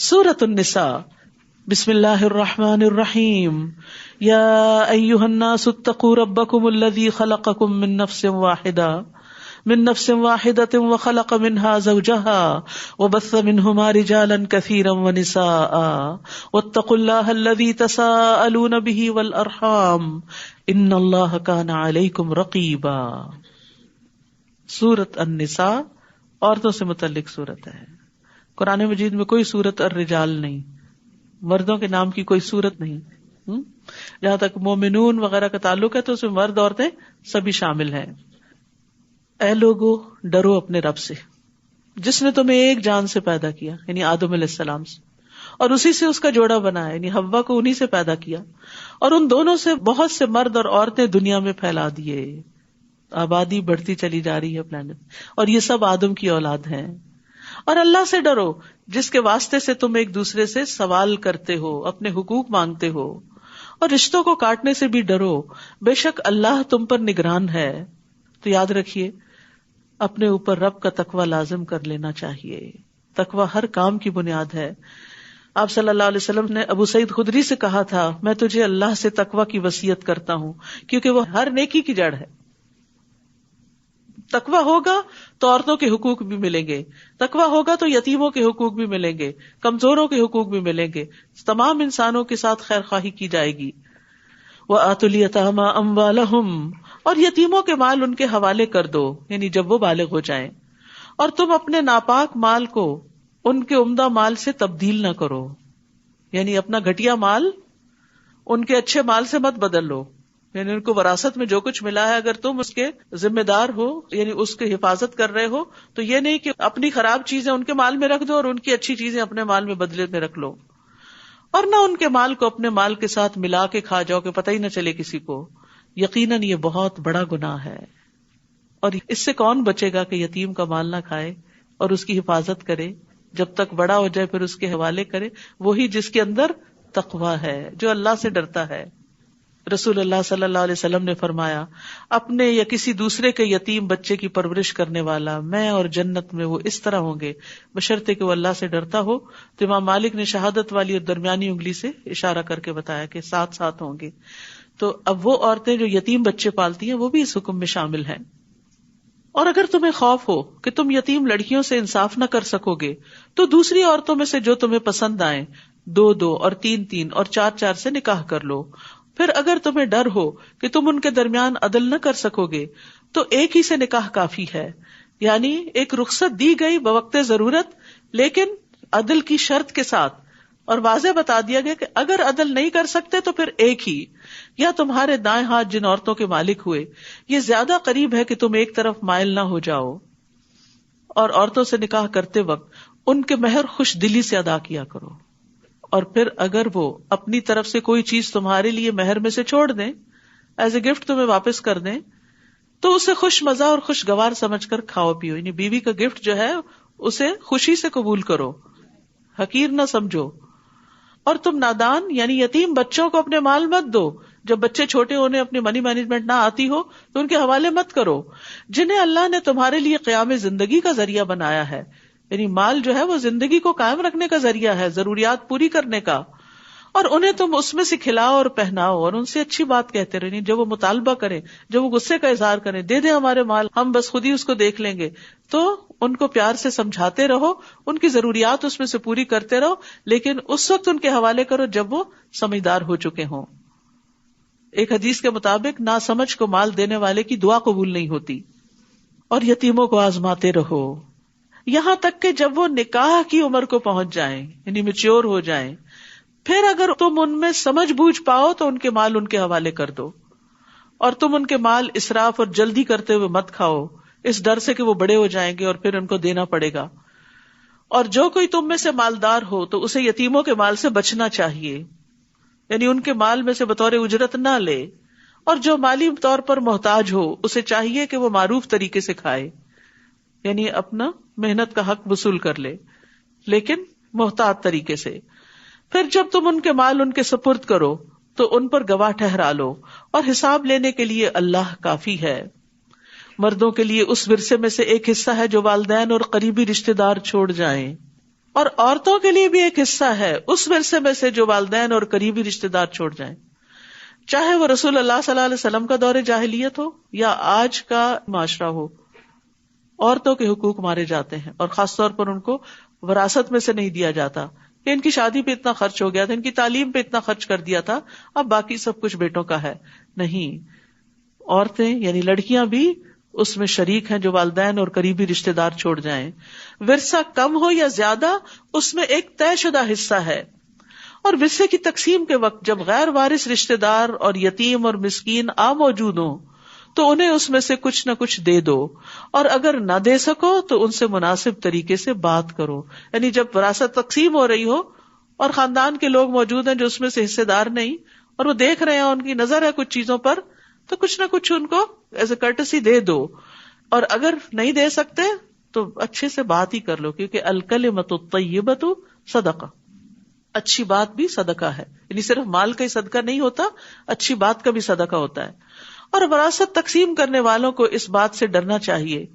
سورۃ النساء بسم اللہ الرحمن الرحیم یا ایھا الناس اتقوا ربکم الذی خلقکم من نفس واحدۃ وخلق منها زوجها وبث منهما رجالا كثيرا ونساء واتقوا الله الذي تساءلون به والارحام ان اللہ کان علیکم رقیبا۔ سورۃ النساء عورتوں سے متعلق سورت ہے۔ قرآن مجید میں کوئی سورت الرجال نہیں، مردوں کے نام کی کوئی سورت نہیں۔ جہاں تک مومنون وغیرہ کا تعلق ہے تو اس میں مرد عورتیں سبھی شامل ہیں۔ اے لوگو ڈرو اپنے رب سے جس نے تمہیں ایک جان سے پیدا کیا، یعنی آدم علیہ السلام سے، اور اسی سے اس کا جوڑا بنایا، یعنی حوا کو انہی سے پیدا کیا، اور ان دونوں سے بہت سے مرد اور عورتیں دنیا میں پھیلا دیے۔ آبادی بڑھتی چلی جا رہی ہے پلانٹ، اور یہ سب آدم کی اولاد ہیں۔ اور اللہ سے ڈرو جس کے واسطے سے تم ایک دوسرے سے سوال کرتے ہو، اپنے حقوق مانگتے ہو، اور رشتوں کو کاٹنے سے بھی ڈرو، بے شک اللہ تم پر نگران ہے۔ تو یاد رکھیے اپنے اوپر رب کا تقوی لازم کر لینا چاہیے۔ تقوی ہر کام کی بنیاد ہے۔ آپ صلی اللہ علیہ وسلم نے ابو سعید خدری سے کہا تھا، میں تجھے اللہ سے تقوی کی وصیت کرتا ہوں کیونکہ وہ ہر نیکی کی جڑ ہے۔ تقوی ہوگا تو عورتوں کے حقوق بھی ملیں گے، تقوی ہوگا تو یتیموں کے حقوق بھی ملیں گے، کمزوروں کے حقوق بھی ملیں گے، تمام انسانوں کے ساتھ خیر خواہی کی جائے گی۔ وَآتُوا الْيَتَامَىٰ أَمْوَالَهُمْ، اور یتیموں کے مال ان کے حوالے کر دو، یعنی جب وہ بالغ ہو جائیں، اور تم اپنے ناپاک مال کو ان کے عمدہ مال سے تبدیل نہ کرو، یعنی اپنا گھٹیا مال ان کے اچھے مال سے مت بدل لو، یعنی ان کو وراثت میں جو کچھ ملا ہے اگر تم اس کے ذمہ دار ہو، یعنی اس کی حفاظت کر رہے ہو، تو یہ نہیں کہ اپنی خراب چیزیں ان کے مال میں رکھ دو اور ان کی اچھی چیزیں اپنے مال میں بدلے میں رکھ لو، اور نہ ان کے مال کو اپنے مال کے ساتھ ملا کے کھا جاؤ کہ پتہ ہی نہ چلے کسی کو۔ یقیناً یہ بہت بڑا گناہ ہے، اور اس سے کون بچے گا کہ یتیم کا مال نہ کھائے اور اس کی حفاظت کرے، جب تک بڑا ہو جائے پھر اس کے حوالے کرے؟ وہی جس کے اندر تقویٰ ہے، جو اللہ سے ڈرتا ہے۔ رسول اللہ صلی اللہ علیہ وسلم نے فرمایا، اپنے یا کسی دوسرے کے یتیم بچے کی پرورش کرنے والا میں اور جنت میں وہ اس طرح ہوں گے بشرطے کہ وہ اللہ سے ڈرتا ہو۔ تو امام مالک نے شہادت والی اور درمیانی انگلی سے اشارہ کر کے بتایا کہ ساتھ ساتھ ہوں گے۔ تو اب وہ عورتیں جو یتیم بچے پالتی ہیں وہ بھی اس حکم میں شامل ہیں۔ اور اگر تمہیں خوف ہو کہ تم یتیم لڑکیوں سے انصاف نہ کر سکو گے تو دوسری عورتوں میں سے جو تمہیں پسند آئیں 2-2 اور 3-3 اور 4-4 سے نکاح کر لو۔ پھر اگر تمہیں ڈر ہو کہ تم ان کے درمیان عدل نہ کر سکو گے تو ایک ہی سے نکاح کافی ہے، یعنی ایک رخصت دی گئی بوقت ضرورت، لیکن عدل کی شرط کے ساتھ، اور واضح بتا دیا گیا کہ اگر عدل نہیں کر سکتے تو پھر ایک ہی، یا تمہارے دائیں ہاتھ جن عورتوں کے مالک ہوئے یہ زیادہ قریب ہے کہ تم ایک طرف مائل نہ ہو جاؤ، اور عورتوں سے نکاح کرتے وقت ان کے مہر خوش دلی سے ادا کیا کرو۔ اور پھر اگر وہ اپنی طرف سے کوئی چیز تمہارے لیے مہر میں سے چھوڑ دیں، ایز اے گفٹ تمہیں واپس کر دیں، تو اسے خوش مزہ اور خوشگوار سمجھ کر کھاؤ پیو، یعنی بیوی کا گفٹ جو ہے اسے خوشی سے قبول کرو، حقیر نہ سمجھو۔ اور تم نادان یعنی یتیم بچوں کو اپنے مال مت دو، جب بچے چھوٹے ہونے اپنی منی مینجمنٹ نہ آتی ہو تو ان کے حوالے مت کرو، جنہیں اللہ نے تمہارے لیے قیام زندگی کا ذریعہ بنایا ہے، یعنی مال جو ہے وہ زندگی کو قائم رکھنے کا ذریعہ ہے، ضروریات پوری کرنے کا، اور انہیں تم اس میں سے کھلاؤ اور پہناؤ اور ان سے اچھی بات کہتے رہے، جب وہ مطالبہ کریں، جب وہ غصے کا اظہار کریں، دے دیں ہمارے مال، ہم بس خود ہی اس کو دیکھ لیں گے، تو ان کو پیار سے سمجھاتے رہو، ان کی ضروریات اس میں سے پوری کرتے رہو، لیکن اس وقت ان کے حوالے کرو جب وہ سمجھدار ہو چکے ہوں۔ ایک حدیث کے مطابق ناسمجھ کو مال دینے والے کی دعا قبول نہیں ہوتی۔ اور یتیموں کو آزماتے رہو یہاں تک کہ جب وہ نکاح کی عمر کو پہنچ جائیں، یعنی میچور ہو جائیں، پھر اگر تم ان میں سمجھ بوجھ پاؤ تو ان کے مال ان کے حوالے کر دو، اور تم ان کے مال اسراف اور جلدی کرتے ہوئے مت کھاؤ، اس ڈر سے کہ وہ بڑے ہو جائیں گے اور پھر ان کو دینا پڑے گا۔ اور جو کوئی تم میں سے مالدار ہو تو اسے یتیموں کے مال سے بچنا چاہیے، یعنی ان کے مال میں سے بطور اجرت نہ لے، اور جو مالی طور پر محتاج ہو اسے چاہیے کہ وہ معروف طریقے سے کھائے، یعنی اپنا محنت کا حق وصول کر لے، لیکن محتاط طریقے سے۔ پھر جب تم ان کے مال ان کے سپرد کرو تو ان پر گواہ ٹھہرا لو، اور حساب لینے کے لیے اللہ کافی ہے۔ مردوں کے لیے اس ورثے میں سے ایک حصہ ہے جو والدین اور قریبی رشتہ دار چھوڑ جائیں، اور عورتوں کے لیے بھی ایک حصہ ہے اس ورثے میں سے جو والدین اور قریبی رشتے دار چھوڑ جائیں، چاہے وہ رسول اللہ صلی اللہ علیہ وسلم کا دور جاہلیت ہو یا آج کا معاشرہ ہو. عورتوں کے حقوق مارے جاتے ہیں، اور خاص طور پر ان کو وراثت میں سے نہیں دیا جاتا کہ ان کی شادی پہ اتنا خرچ ہو گیا تھا، ان کی تعلیم پہ اتنا خرچ کر دیا تھا، اب باقی سب کچھ بیٹوں کا ہے. نہیں، عورتیں یعنی لڑکیاں بھی اس میں شریک ہیں جو والدین اور قریبی رشتے دار چھوڑ جائیں. ورثہ کم ہو یا زیادہ، اس میں ایک طے شدہ حصہ ہے. اور ورثے کی تقسیم کے وقت جب غیر وارث رشتے دار اور یتیم اور مسکین موجود ہوں تو انہیں اس میں سے کچھ نہ کچھ دے دو، اور اگر نہ دے سکو تو ان سے مناسب طریقے سے بات کرو. یعنی جب وراثت تقسیم ہو رہی ہو اور خاندان کے لوگ موجود ہیں جو اس میں سے حصے دار نہیں، اور وہ دیکھ رہے ہیں، ان کی نظر ہے کچھ چیزوں پر، تو کچھ نہ کچھ ان کو ایز اے کرٹسی دے دو. اور اگر نہیں دے سکتے تو اچھے سے بات ہی کر لو، کیونکہ الکلمۃ الطیبۃ صدقہ، اچھی بات بھی صدقہ ہے. یعنی صرف مال کا ہی صدقہ نہیں ہوتا، اچھی بات کا بھی صدقہ ہوتا ہے. اور وراثت تقسیم کرنے والوں کو اس بات سے ڈرنا چاہیے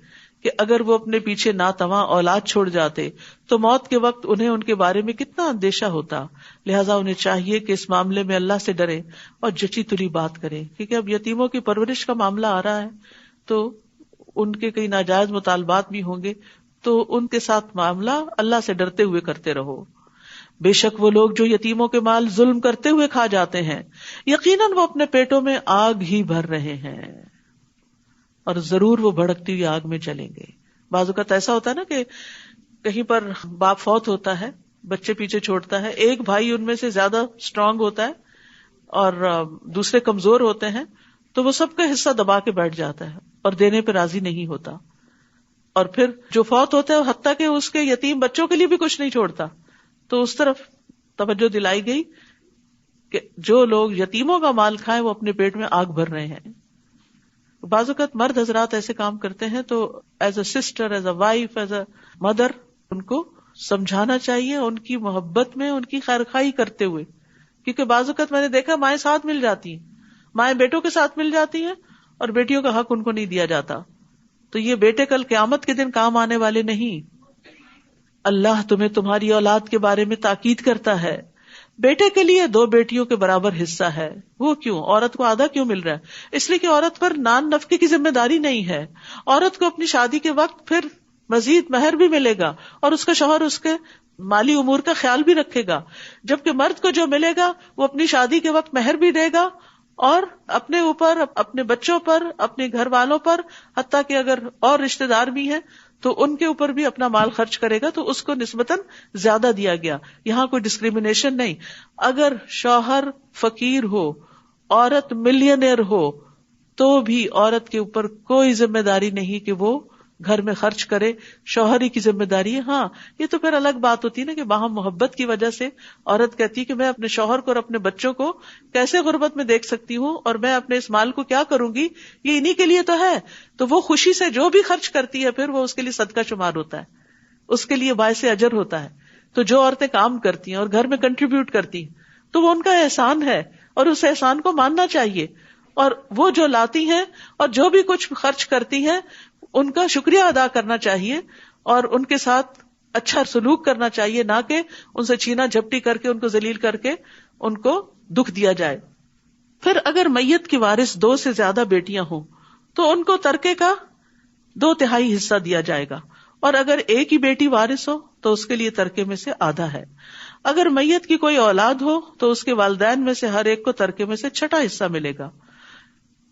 کہ اگر وہ اپنے پیچھے ناتواں اولاد چھوڑ جاتے تو موت کے وقت انہیں ان کے بارے میں کتنا اندیشہ ہوتا. لہٰذا انہیں چاہیے کہ اس معاملے میں اللہ سے ڈریں اور جچی تلی بات کریں، کیونکہ اب یتیموں کی پرورش کا معاملہ آ رہا ہے تو ان کے کئی ناجائز مطالبات بھی ہوں گے، تو ان کے ساتھ معاملہ اللہ سے ڈرتے ہوئے کرتے رہو. بے شک وہ لوگ جو یتیموں کے مال ظلم کرتے ہوئے کھا جاتے ہیں، یقیناً وہ اپنے پیٹوں میں آگ ہی بھر رہے ہیں، اور ضرور وہ بھڑکتی ہوئی آگ میں جلیں گے. بعض اوقات ایسا ہوتا ہے نا کہ کہیں پر باپ فوت ہوتا ہے، بچے پیچھے چھوڑتا ہے، ایک بھائی ان میں سے زیادہ اسٹرانگ ہوتا ہے اور دوسرے کمزور ہوتے ہیں، تو وہ سب کا حصہ دبا کے بیٹھ جاتا ہے اور دینے پہ راضی نہیں ہوتا. اور پھر جو فوت ہوتا ہے حتیٰ کہ اس کے یتیم بچوں کے لیے بھی کچھ نہیں چھوڑتا. تو اس طرف توجہ دلائی گئی کہ جو لوگ یتیموں کا مال کھائیں وہ اپنے پیٹ میں آگ بھر رہے ہیں. بعض اوقات مرد حضرات ایسے کام کرتے ہیں تو as a sister, as a wife, as a mother ان کو سمجھانا چاہیے، ان کی محبت میں ان کی خیرخواہی کرتے ہوئے. کیونکہ بعض اوقات میں نے دیکھا مائیں ساتھ مل جاتی ہیں، مائیں بیٹوں کے ساتھ مل جاتی ہیں اور بیٹیوں کا حق ان کو نہیں دیا جاتا. تو یہ بیٹے کل قیامت کے دن کام آنے والے نہیں. اللہ تمہیں تمہاری اولاد کے بارے میں تاکید کرتا ہے. بیٹے کے لیے 2 بیٹیوں کے برابر حصہ ہے. وہ کیوں؟ عورت کو آدھا کیوں مل رہا ہے؟ اس لیے کہ عورت پر نان نفقے کی ذمہ داری نہیں ہے. عورت کو اپنی شادی کے وقت پھر مزید مہر بھی ملے گا اور اس کا شوہر اس کے مالی امور کا خیال بھی رکھے گا، جبکہ مرد کو جو ملے گا وہ اپنی شادی کے وقت مہر بھی دے گا اور اپنے اوپر، اپنے بچوں پر، اپنے گھر والوں پر، حتیٰ کہ اگر اور رشتہ دار بھی ہیں تو ان کے اوپر بھی اپنا مال خرچ کرے گا، تو اس کو نسبتاً زیادہ دیا گیا. یہاں کوئی ڈسکریمنیشن نہیں. اگر شوہر فقیر ہو، عورت ملینئر ہو، تو بھی عورت کے اوپر کوئی ذمہ داری نہیں کہ وہ گھر میں خرچ کرے. شوہر ہی کی ذمہ داری ہے. ہاں یہ تو پھر الگ بات ہوتی ہے نا کہ باہم محبت کی وجہ سے عورت کہتی ہے کہ میں اپنے شوہر کو اور اپنے بچوں کو کیسے غربت میں دیکھ سکتی ہوں، اور میں اپنے اس مال کو کیا کروں گی، یہ انہی کے لیے تو ہے. تو وہ خوشی سے جو بھی خرچ کرتی ہے پھر وہ اس کے لیے صدقہ شمار ہوتا ہے، اس کے لیے باعث اجر ہوتا ہے. تو جو عورتیں کام کرتی ہیں اور گھر میں کنٹریبیوٹ کرتی ہیں تو وہ ان کا احسان ہے اور اس احسان کو ماننا چاہیے. اور وہ جو لاتی ہیں اور جو بھی کچھ خرچ کرتی ہیں ان کا شکریہ ادا کرنا چاہیے اور ان کے ساتھ اچھا سلوک کرنا چاہیے، نہ کہ ان سے چھینا جھپٹی کر کے ان کو ذلیل کر کے ان کو دکھ دیا جائے. پھر اگر میت کی وارث 2 سے زیادہ بیٹیاں ہوں تو ان کو ترکے کا 2/3 حصہ دیا جائے گا، اور اگر ایک ہی بیٹی وارث ہو تو اس کے لیے ترکے میں سے آدھا ہے. اگر میت کی کوئی اولاد ہو تو اس کے والدین میں سے ہر ایک کو ترکے میں سے 6واں حصہ ملے گا،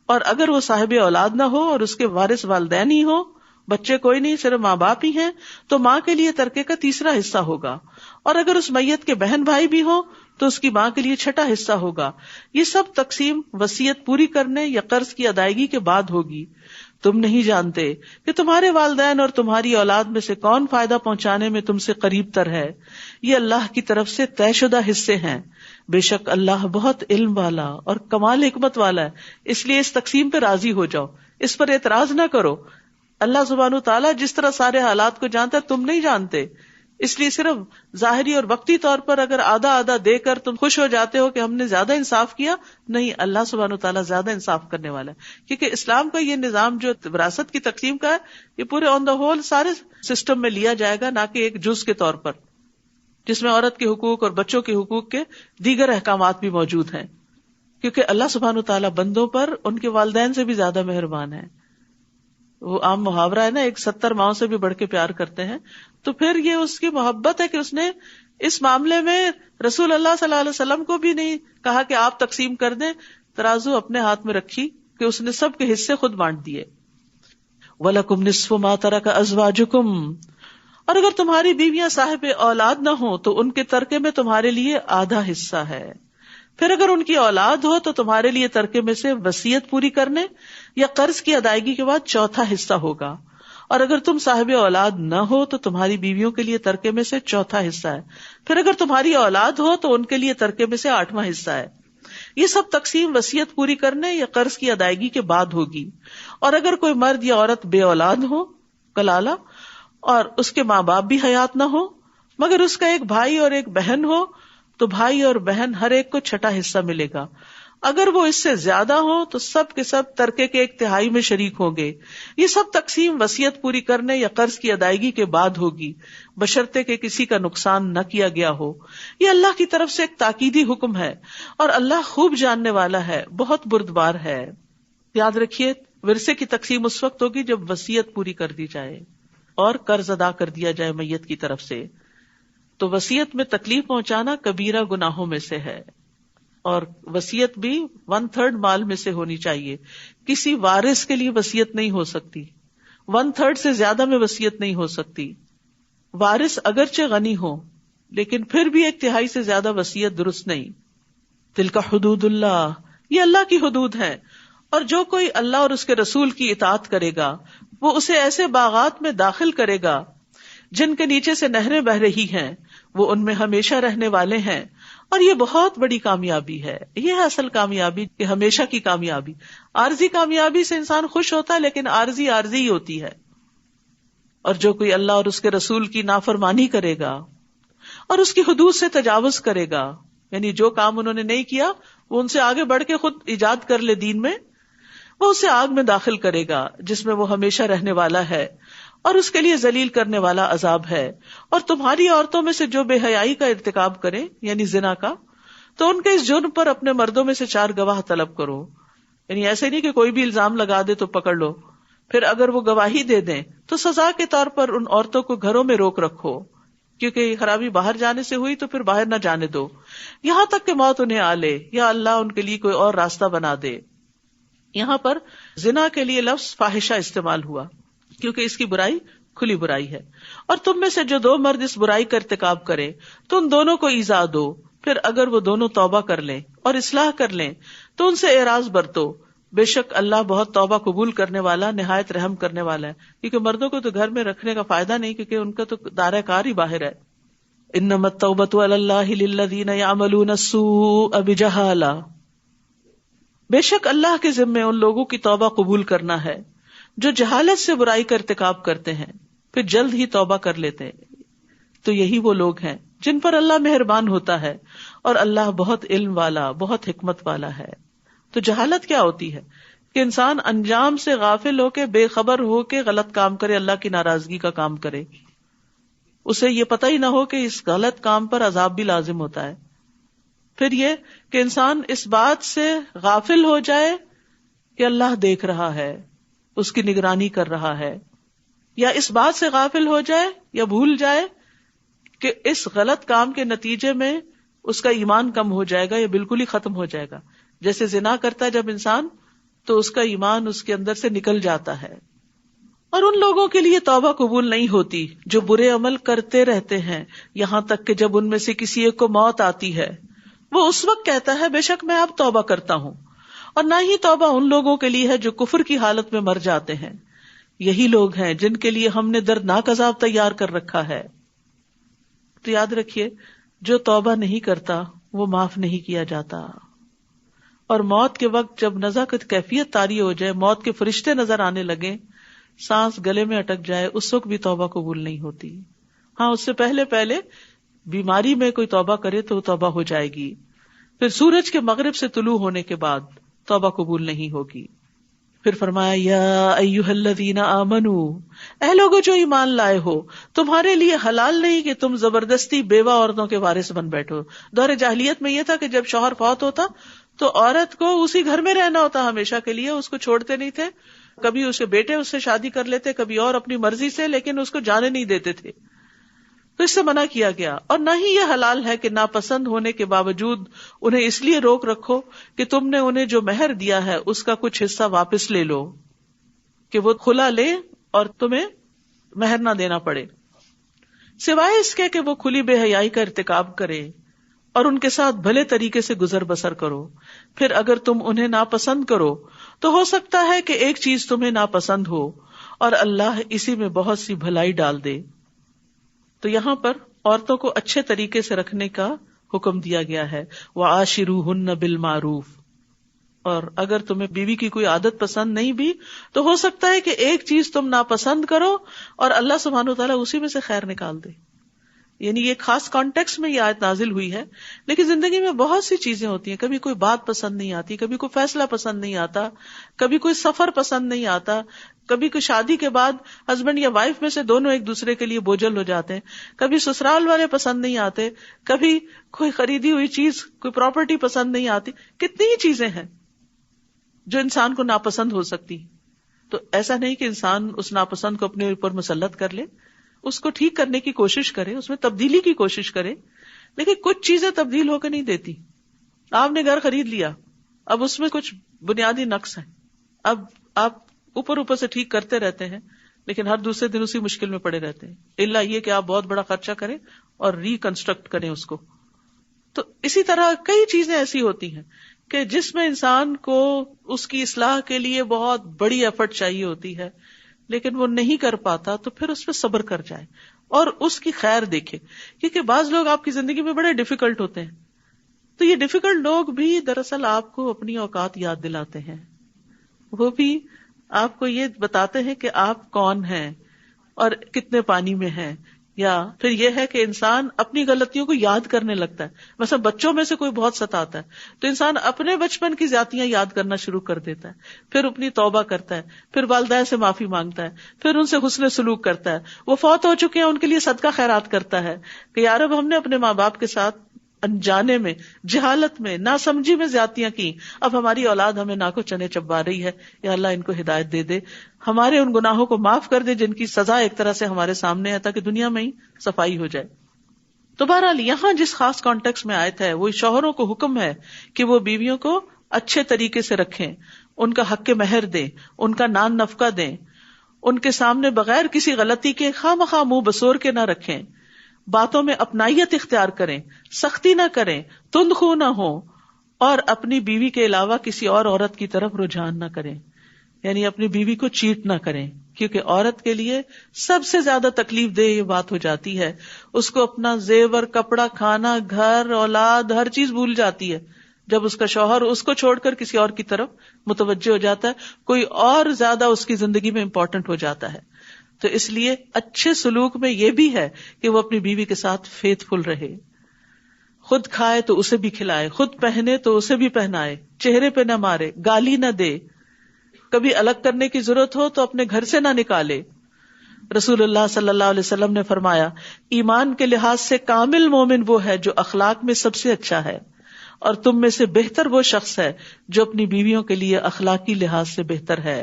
اور اگر وہ صاحب اولاد نہ ہو اور اس کے وارث والدین ہی ہو، بچے کوئی نہیں صرف ماں باپ ہی ہیں، تو ماں کے لیے ترکے کا 3واں حصہ ہوگا. اور اگر اس میت کے بہن بھائی بھی ہو تو اس کی ماں کے لیے 6واں حصہ ہوگا. یہ سب تقسیم وصیت پوری کرنے یا قرض کی ادائیگی کے بعد ہوگی. تم نہیں جانتے کہ تمہارے والدین اور تمہاری اولاد میں سے کون فائدہ پہنچانے میں تم سے قریب تر ہے. یہ اللہ کی طرف سے طے شدہ حصے ہیں. بے شک اللہ بہت علم والا اور کمال حکمت والا ہے. اس لیے اس تقسیم پہ راضی ہو جاؤ، اس پر اعتراض نہ کرو. اللہ سبحانہ تعالیٰ جس طرح سارے حالات کو جانتا ہے تم نہیں جانتے، اس لیے صرف ظاہری اور وقتی طور پر اگر آدھا آدھا دے کر تم خوش ہو جاتے ہو کہ ہم نے زیادہ انصاف کیا، نہیں، اللہ سبحانہ تعالیٰ زیادہ انصاف کرنے والا ہے. کیونکہ اسلام کا یہ نظام جو وراثت کی تقسیم کا ہے یہ پورے آن دا ہول سارے سسٹم میں لیا جائے گا، نہ کہ ایک جز کے طور پر. جس میں عورت کے حقوق اور بچوں کے حقوق کے دیگر احکامات بھی موجود ہیں، کیونکہ اللہ سبحانہ وتعالیٰ بندوں پر ان کے والدین سے بھی زیادہ مہربان ہے. وہ عام محاورہ ہے نا، ایک 70 ماؤں سے بھی بڑھ کے پیار کرتے ہیں. تو پھر یہ اس کی محبت ہے کہ اس نے اس معاملے میں رسول اللہ صلی اللہ علیہ وسلم کو بھی نہیں کہا کہ آپ تقسیم کر دیں، ترازو اپنے ہاتھ میں رکھی کہ اس نے سب کے حصے خود بانٹ دیے. وَلَكُمْ نِصْفُ مَا تَرَكَ أَزْوَاجُكُمْ، اور اگر تمہاری بیویاں صاحب اولاد نہ ہوں تو ان کے ترکے میں تمہارے لیے آدھا حصہ ہے. پھر اگر ان کی اولاد ہو تو تمہارے لیے ترکے میں سے وصیت پوری کرنے یا قرض کی ادائیگی کے بعد چوتھا حصہ ہوگا. اور اگر تم صاحب اولاد نہ ہو تو تمہاری بیویوں کے لیے ترکے میں سے چوتھا حصہ ہے. پھر اگر تمہاری اولاد ہو تو ان کے لیے ترکے میں سے 8واں حصہ ہے. یہ سب تقسیم وصیت پوری کرنے یا قرض کی ادائیگی کے بعد ہوگی. اور اگر کوئی مرد یا عورت بے اولاد ہو، کلالہ، اور اس کے ماں باپ بھی حیات نہ ہو مگر اس کا ایک بھائی اور ایک بہن ہو تو بھائی اور بہن ہر ایک کو چھٹا حصہ ملے گا. اگر وہ اس سے زیادہ ہوں تو سب کے سب ترکے کے 1/3 میں شریک ہوں گے. یہ سب تقسیم وصیت پوری کرنے یا قرض کی ادائیگی کے بعد ہوگی، بشرطے کہ کسی کا نقصان نہ کیا گیا ہو. یہ اللہ کی طرف سے ایک تاکیدی حکم ہے اور اللہ خوب جاننے والا ہے، بہت بردبار ہے. یاد رکھیے، ورثے کی تقسیم اس وقت ہوگی جب وصیت پوری کر دی جائے اور قرض ادا کر دیا جائے میت کی طرف سے. تو وصیت میں تکلیف پہنچانا کبیرہ گناہوں میں سے ہے، اور وصیت بھی 1/3 مال میں سے ہونی چاہیے. کسی وارث کے لیے وصیت نہیں ہو سکتی، 1/3 سے زیادہ میں وصیت نہیں ہو سکتی. وارث اگرچہ غنی ہو لیکن پھر بھی 1/3 سے زیادہ وصیت درست نہیں. تلک حدود اللہ، یہ اللہ کی حدود ہے. اور جو کوئی اللہ اور اس کے رسول کی اطاعت کرے گا وہ اسے ایسے باغات میں داخل کرے گا جن کے نیچے سے نہریں بہ رہی ہیں، وہ ان میں ہمیشہ رہنے والے ہیں. اور یہ بہت بڑی کامیابی ہے. یہ ہے اصل کامیابی کہ ہمیشہ کی کامیابی. عارضی کامیابی سے انسان خوش ہوتا ہے لیکن عارضی ہی ہوتی ہے. اور جو کوئی اللہ اور اس کے رسول کی نافرمانی کرے گا اور اس کی حدود سے تجاوز کرے گا، یعنی جو کام انہوں نے نہیں کیا وہ ان سے آگے بڑھ کے خود ایجاد کر لے دین میں، وہ اسے آگ میں داخل کرے گا جس میں وہ ہمیشہ رہنے والا ہے، اور اس کے لیے ذلیل کرنے والا عذاب ہے. اور تمہاری عورتوں میں سے جو بے حیائی کا ارتکاب کرے، یعنی زنا کا، تو ان کے اس جرم پر اپنے مردوں میں سے 4 گواہ طلب کرو. یعنی ایسے نہیں کہ کوئی بھی الزام لگا دے تو پکڑ لو، پھر اگر وہ گواہی دے دیں تو سزا کے طور پر ان عورتوں کو گھروں میں روک رکھو، کیونکہ یہ خرابی باہر جانے سے ہوئی تو پھر باہر نہ جانے دو یہاں تک کہ موت انہیں آ لے یا اللہ ان کے لیے کوئی اور راستہ بنا دے. یہاں پر زنا کے لیے لفظ فاحشہ استعمال ہوا کیونکہ اس کی برائی کھلی برائی ہے. اور تم میں سے جو 2 مرد اس برائی کا ارتکاب کرے تو ان دونوں کو ایذا دو، پھر اگر وہ دونوں توبہ کر لیں اور اصلاح کر لیں تو ان سے اعراض برتو. بے شک اللہ بہت توبہ قبول کرنے والا، نہایت رحم کرنے والا ہے. کیونکہ مردوں کو تو گھر میں رکھنے کا فائدہ نہیں، کیونکہ ان کا تو دائرہ کار ہی باہر ہے. انما التوبۃ علی اللہ للذین یعملون السوء بجہالہ، بے شک اللہ کے ذمے ان لوگوں کی توبہ قبول کرنا ہے جو جہالت سے برائی کا ارتکاب کرتے ہیں پھر جلد ہی توبہ کر لیتے ہیں. تو یہی وہ لوگ ہیں جن پر اللہ مہربان ہوتا ہے، اور اللہ بہت علم والا، بہت حکمت والا ہے. تو جہالت کیا ہوتی ہے؟ کہ انسان انجام سے غافل ہو کے، بے خبر ہو کے غلط کام کرے، اللہ کی ناراضگی کا کام کرے، اسے یہ پتہ ہی نہ ہو کہ اس غلط کام پر عذاب بھی لازم ہوتا ہے. پھر یہ کہ انسان اس بات سے غافل ہو جائے کہ اللہ دیکھ رہا ہے، اس کی نگرانی کر رہا ہے، یا اس بات سے غافل ہو جائے یا بھول جائے کہ اس غلط کام کے نتیجے میں اس کا ایمان کم ہو جائے گا یا بالکل ہی ختم ہو جائے گا. جیسے زنا کرتا ہے جب انسان تو اس کا ایمان اس کے اندر سے نکل جاتا ہے. اور ان لوگوں کے لیے توبہ قبول نہیں ہوتی جو برے عمل کرتے رہتے ہیں یہاں تک کہ جب ان میں سے کسی ایک کو موت آتی ہے وہ اس وقت کہتا ہے بے شک میں اب توبہ کرتا ہوں. اور نہ ہی توبہ ان لوگوں کے لیے ہے جو کفر کی حالت میں مر جاتے ہیں. یہی لوگ ہیں جن کے لیے ہم نے دردناک عذاب تیار کر رکھا ہے. تو یاد رکھیے، جو توبہ نہیں کرتا وہ معاف نہیں کیا جاتا. اور موت کے وقت جب نزع کی کیفیت طاری ہو جائے، موت کے فرشتے نظر آنے لگے، سانس گلے میں اٹک جائے، اس وقت بھی توبہ قبول نہیں ہوتی. ہاں، اس سے پہلے بیماری میں کوئی توبہ کرے تو توبہ ہو جائے گی. پھر سورج کے مغرب سے طلوع ہونے کے بعد توبہ قبول نہیں ہوگی. پھر فرمایا یا ایھا الذین آمنو، اے لوگو جو ایمان لائے ہو، تمہارے لیے حلال نہیں کہ تم زبردستی بیوہ عورتوں کے وارث بن بیٹھو. دور جاہلیت میں یہ تھا کہ جب شوہر فوت ہوتا تو عورت کو اسی گھر میں رہنا ہوتا ہمیشہ کے لیے، اس کو چھوڑتے نہیں تھے. کبھی اس کے بیٹے اس سے شادی کر لیتے، کبھی اور اپنی مرضی سے، لیکن اس کو جانے نہیں دیتے تھے. تو اس سے منع کیا گیا. اور نہ ہی یہ حلال ہے کہ ناپسند ہونے کے باوجود انہیں اس لیے روک رکھو کہ تم نے انہیں جو مہر دیا ہے اس کا کچھ حصہ واپس لے لو، کہ وہ کھلا لے اور تمہیں مہر نہ دینا پڑے، سوائے اس کے کہ وہ کھلی بے حیائی کا ارتکاب کرے اور ان کے ساتھ بھلے طریقے سے گزر بسر کرو. پھر اگر تم انہیں ناپسند کرو تو ہو سکتا ہے کہ ایک چیز تمہیں ناپسند ہو اور اللہ اسی میں بہت سی بھلائی ڈال دے. تو یہاں پر عورتوں کو اچھے طریقے سے رکھنے کا حکم دیا گیا ہے. وَعَاشِرُوهُنَّ بِالْمَعْرُوفِ. اور اگر تمہیں بیوی کی کوئی عادت پسند نہیں بھی تو ہو سکتا ہے کہ ایک چیز تم ناپسند کرو اور اللہ سبحانہ وتعالیٰ اسی میں سے خیر نکال دے. یعنی یہ خاص کانٹیکس میں یہ آیت نازل ہوئی ہے، لیکن زندگی میں بہت سی چیزیں ہوتی ہیں. کبھی کوئی بات پسند نہیں آتی، کبھی کوئی فیصلہ پسند نہیں آتا، کبھی کوئی سفر پسند نہیں آتا، کبھی کوئی شادی کے بعد ہسبینڈ یا وائف میں سے دونوں ایک دوسرے کے لیے بوجھل ہو جاتے ہیں، کبھی سسرال والے پسند نہیں آتے، کبھی کوئی خریدی ہوئی چیز، کوئی پراپرٹی پسند نہیں آتی. کتنی ہی چیزیں ہیں جو انسان کو ناپسند ہو سکتی. تو ایسا نہیں کہ انسان اس ناپسند کو اپنے اوپر مسلط کر لے، اس کو ٹھیک کرنے کی کوشش کرے، اس میں تبدیلی کی کوشش کرے. لیکن کچھ چیزیں تبدیل ہو کے نہیں دیتی. آپ نے گھر خرید لیا، اب اس میں کچھ بنیادی نقص ہیں، اب آپ اوپر اوپر سے ٹھیک کرتے رہتے ہیں لیکن ہر دوسرے دن اسی مشکل میں پڑے رہتے ہیں، الا یہ کہ آپ بہت بڑا خرچہ کریں اور ریکنسٹرکٹ کریں اس کو. تو اسی طرح کئی چیزیں ایسی ہوتی ہیں کہ جس میں انسان کو اس کی اصلاح کے لیے بہت بڑی ایفرٹ چاہیے ہوتی ہے، لیکن وہ نہیں کر پاتا، تو پھر اس پہ صبر کر جائے اور اس کی خیر دیکھے. کیونکہ بعض لوگ آپ کی زندگی میں بڑے ڈیفیکلٹ ہوتے ہیں، تو یہ ڈیفیکلٹ لوگ بھی دراصل آپ کو اپنی اوقات یاد دلاتے ہیں. وہ بھی آپ کو یہ بتاتے ہیں کہ آپ کون ہیں اور کتنے پانی میں ہیں. یا پھر یہ ہے کہ انسان اپنی غلطیوں کو یاد کرنے لگتا ہے. مثلا بچوں میں سے کوئی بہت ستاتا ہے تو انسان اپنے بچپن کی زیادتیاں یاد کرنا شروع کر دیتا ہے، پھر اپنی توبہ کرتا ہے، پھر والدین سے معافی مانگتا ہے، پھر ان سے حسن سلوک کرتا ہے. وہ فوت ہو چکے ہیں ان کے لیے صدقہ خیرات کرتا ہے کہ یار اب ہم نے اپنے ماں باپ کے ساتھ انجانے میں، جہالت میں، ناسمجھی میں زیادتیاں کی، اب ہماری اولاد ہمیں ناکو چنے چبا رہی ہے، یا اللہ ان کو ہدایت دے دے، ہمارے ان گناہوں کو معاف کر دے جن کی سزا ایک طرح سے ہمارے سامنے ہے، تاکہ دنیا میں ہی صفائی ہو جائے. تو بہرحال یہاں جس خاص کانٹیکس میں آیت ہے وہ شوہروں کو حکم ہے کہ وہ بیویوں کو اچھے طریقے سے رکھیں، ان کا حق مہر دیں، ان کا نان نفقہ دیں، ان کے سامنے بغیر کسی غلطی کے خواہ مخواہ منہ بسور کے نہ رکھیں، باتوں میں اپنائیت اختیار کریں، سختی نہ کریں، تند خو نہ ہوں، اور اپنی بیوی کے علاوہ کسی اور عورت کی طرف رجحان نہ کریں. یعنی اپنی بیوی کو چیٹ نہ کریں، کیونکہ عورت کے لیے سب سے زیادہ تکلیف دہ یہ بات ہو جاتی ہے، اس کو اپنا زیور، کپڑا، کھانا، گھر، اولاد، ہر چیز بھول جاتی ہے جب اس کا شوہر اس کو چھوڑ کر کسی اور کی طرف متوجہ ہو جاتا ہے، کوئی اور زیادہ اس کی زندگی میں امپورٹنٹ ہو جاتا ہے. تو اس لیے اچھے سلوک میں یہ بھی ہے کہ وہ اپنی بیوی کے ساتھ فیتھ فل رہے، خود کھائے تو اسے بھی کھلائے، خود پہنے تو اسے بھی پہنائے، چہرے پہ نہ مارے، گالی نہ دے، کبھی الگ کرنے کی ضرورت ہو تو اپنے گھر سے نہ نکالے. رسول اللہ صلی اللہ علیہ وسلم نے فرمایا، ایمان کے لحاظ سے کامل مومن وہ ہے جو اخلاق میں سب سے اچھا ہے، اور تم میں سے بہتر وہ شخص ہے جو اپنی بیویوں کے لیے اخلاقی لحاظ سے بہتر ہے.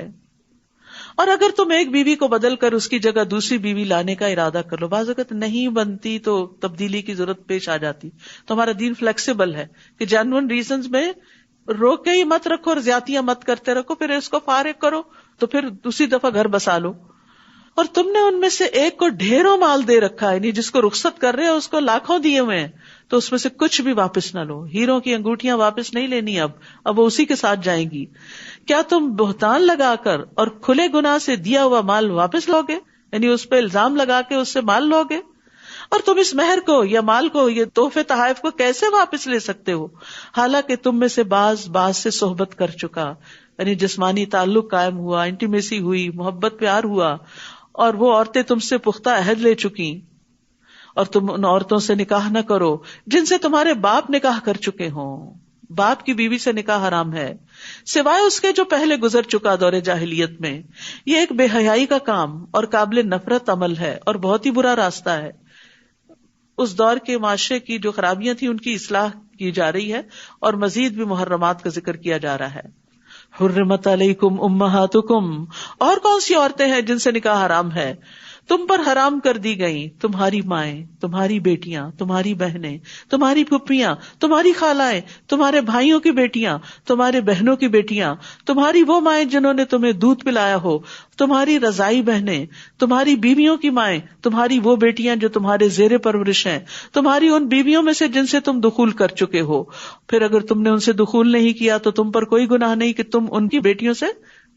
اور اگر تم ایک بیوی کو بدل کر اس کی جگہ دوسری بیوی لانے کا ارادہ کر لو، بعض اوقات نہیں بنتی تو تبدیلی کی ضرورت پیش آ جاتی، تو ہمارا دین فلیکسیبل ہے کہ جینوئن ریزنز میں روک کے ہی مت رکھو اور زیادتیاں مت کرتے رکھو، پھر اس کو فارغ کرو تو پھر دوسری دفعہ گھر بسا لو. اور تم نے ان میں سے ایک کو ڈھیروں مال دے رکھا ہے، یعنی جس کو رخصت کر رہے ہیں اس کو لاکھوں دیے ہوئے ہیں، تو اس میں سے کچھ بھی واپس نہ لو. ہیروں کی انگوٹھیاں واپس نہیں لینی، اب وہ اسی کے ساتھ جائیں گی. کیا تم بہتان لگا کر اور کھلے گناہ سے دیا ہوا مال واپس لوگے؟ یعنی اس پہ الزام لگا کے اس سے مال لوگے؟ اور تم اس مہر کو یا مال کو، یہ تحفے تحائف کو کیسے واپس لے سکتے ہو، حالانکہ تم میں سے بعض سے صحبت کر چکا، یعنی جسمانی تعلق قائم ہوا، انٹیمیسی ہوئی، محبت پیار ہوا، اور وہ عورتیں تم سے پختہ عہد لے چکی. اور تم ان عورتوں سے نکاح نہ کرو جن سے تمہارے باپ نکاح کر چکے ہوں. باپ کی بیوی سے نکاح حرام ہے سوائے اس کے جو پہلے گزر چکا دور جاہلیت میں. یہ ایک بے حیائی کا کام اور قابل نفرت عمل ہے اور بہت ہی برا راستہ ہے. اس دور کے معاشرے کی جو خرابیاں تھیں ان کی اصلاح کی جا رہی ہے اور مزید بھی محرمات کا ذکر کیا جا رہا ہے. حرمت علیکم امہاتکم، اور کون سی عورتیں ہیں جن سے نکاح حرام ہے؟ تم پر حرام کر دی گئیں تمہاری مائیں، تمہاری بیٹیاں، تمہاری بہنیں، تمہاری پھپھیاں، تمہاری خالائیں، تمہارے بھائیوں کی بیٹیاں، تمہارے بہنوں کی بیٹیاں، تمہاری وہ مائیں جنہوں نے تمہیں دودھ پلایا ہو، تمہاری رضائی بہنیں، تمہاری بیویوں کی مائیں، تمہاری وہ بیٹیاں جو تمہارے زیر پرورش ہیں، تمہاری ان بیویوں میں سے جن سے تم دخول کر چکے ہو. پھر اگر تم نے ان سے دخول نہیں کیا تو تم پر کوئی گناہ نہیں کہ تم ان کی بیٹیوں سے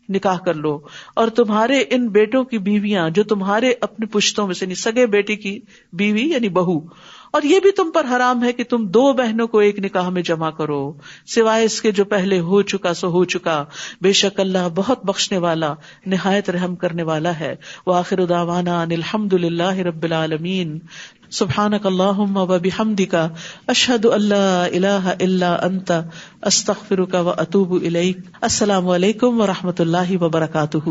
نکاح کر لو. اور تمہارے ان بیٹوں کی بیویاں جو تمہارے اپنے پشتوں میں سے سگے بیٹے کی بیوی یعنی بہو، اور یہ بھی تم پر حرام ہے کہ تم دو بہنوں کو ایک نکاح میں جمع کرو سوائے اس کے جو پہلے ہو چکا سو ہو چکا. بے شک اللہ بہت بخشنے والا نہایت رحم کرنے والا ہے. وآخر دعوانا ان الحمد للہ رب العالمین. سبحانک اللہم وبحمدک اشہد ان لا الہ الا انت استغفرک واتوب الیک. السلام علیکم ورحمۃ اللہ وبرکاتہ.